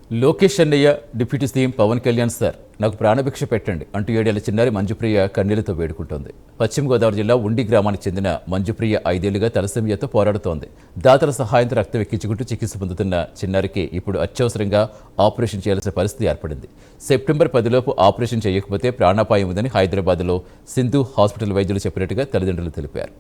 లోకేష్ అన్నయ్య, deputy CM Pawan Kalyan sir నాకు ప్రాణభిక్ష పెట్టండి అంటూ 7 ఏళ్ల చిన్నారి మంజుప్రియ కన్నీళ్లతో వేడుకుంటోంది. పశ్చిమ గోదావరి జిల్లా ఉండి గ్రామానికి చెందిన మంజుప్రియ 5 ఏళ్లుగా తలసేమియాతో పోరాడుతోంది. దాతల సహాయంతో రక్తం ఎక్కించుకుంటూ చికిత్స పొందుతున్న చిన్నారికి ఇప్పుడు అత్యవసరంగా ఆపరేషన్ చేయాల్సిన పరిస్థితి ఏర్పడింది. సెప్టెంబర్ 10లోపు ఆపరేషన్ చేయకపోతే ప్రాణాపాయం ఉందని హైదరాబాద్లో సింధు హాస్పిటల్ వైద్యులు చెప్పినట్టుగా తల్లిదండ్రులు తెలిపారు.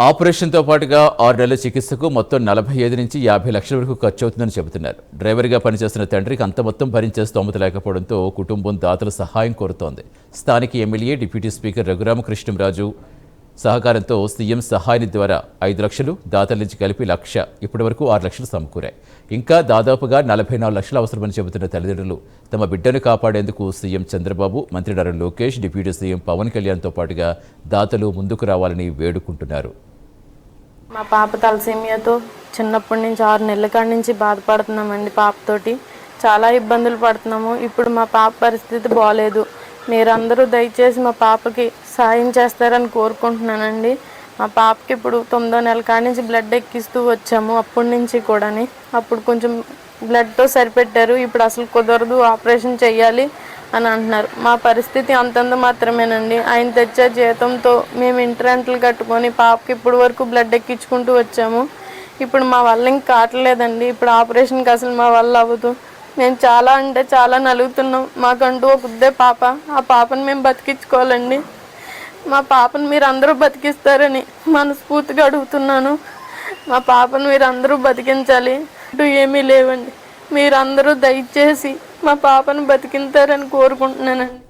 ఆపరేషన్తో పాటుగా 6 నెలల చికిత్సకు మొత్తం 45 నుంచి 50 లక్షల వరకు ఖర్చు అవుతుందని చెబుతున్నారు. డ్రైవర్గా పనిచేస్తున్న తండ్రికి అంత మొత్తం భరించే స్తోమత లేకపోవడంతో కుటుంబం దాతల సహాయం కోరుతోంది. స్థానిక ఎమ్మెల్యే, డిప్యూటీ స్పీకర్ రఘురామకృష్ణంరాజు సహకారంతో సీఎం సహాయనిధి ద్వారా 5 లక్షలు, దాతల నుంచి కలిపి 1 లక్ష, ఇప్పటి వరకు 6 లక్షలు సమకూరాయి. ఇంకా దాదాపుగా 44 లక్షలు అవసరమని చెబుతున్న తల్లిదండ్రులు తమ బిడ్డను కాపాడేందుకు సీఎం చంద్రబాబు, మంత్రి నారా లోకేష్, డిప్యూటీ సీఎం పవన్ కళ్యాణ్తో పాటుగా దాతలు ముందుకు రావాలని వేడుకుంటున్నారు. మా పాప తలసేమియాతో చిన్నప్పటి నుంచి 6 నెలల కాడి నుంచి బాధపడుతున్నామండి. పాపతోటి చాలా ఇబ్బందులు పడుతున్నాము. ఇప్పుడు మా పాప పరిస్థితి బాగలేదు. మీరందరూ దయచేసి మా పాపకి సాయం చేస్తారని కోరుకుంటున్నానండి. మా పాపకి ఇప్పుడు 9వ నెల కాడి నుంచి బ్లడ్ ఎక్కిస్తూ వచ్చాము. అప్పటి నుంచి కూడాని అప్పుడు కొంచెం బ్లడ్తో సరిపెట్టారు. ఇప్పుడు అసలు కుదరదు, ఆపరేషన్ చెయ్యాలి అని అంటున్నారు. మా పరిస్థితి అంతంత మాత్రమేనండి. ఆయన తెచ్చే జీతంతో మేము ఇంటరెంట్లు కట్టుకొని పాపకి ఇప్పుడు వరకు బ్లడ్ ఎక్కించుకుంటూ వచ్చాము. ఇప్పుడు మా వల్ల ఇంకా కావట్లేదండి. ఇప్పుడు ఆపరేషన్కి అసలు మా వల్ల అవ్వదు. మేము చాలా అంటే చాలా నలుగుతున్నాం. మాకంటూ ఒక ఉద్దే పాప, ఆ పాపను మేము బతికించుకోవాలండి. మా పాపను మీరు అందరూ బతికిస్తారని మనస్ఫూర్తిగా అడుగుతున్నాను. మా పాపను మీరు అందరూ బతికించాలి. ఇటు ఏమీ లేవండి. మీరందరూ దయచేసి మా పాపను బతికింతారని కోరుకుంటున్నానండి.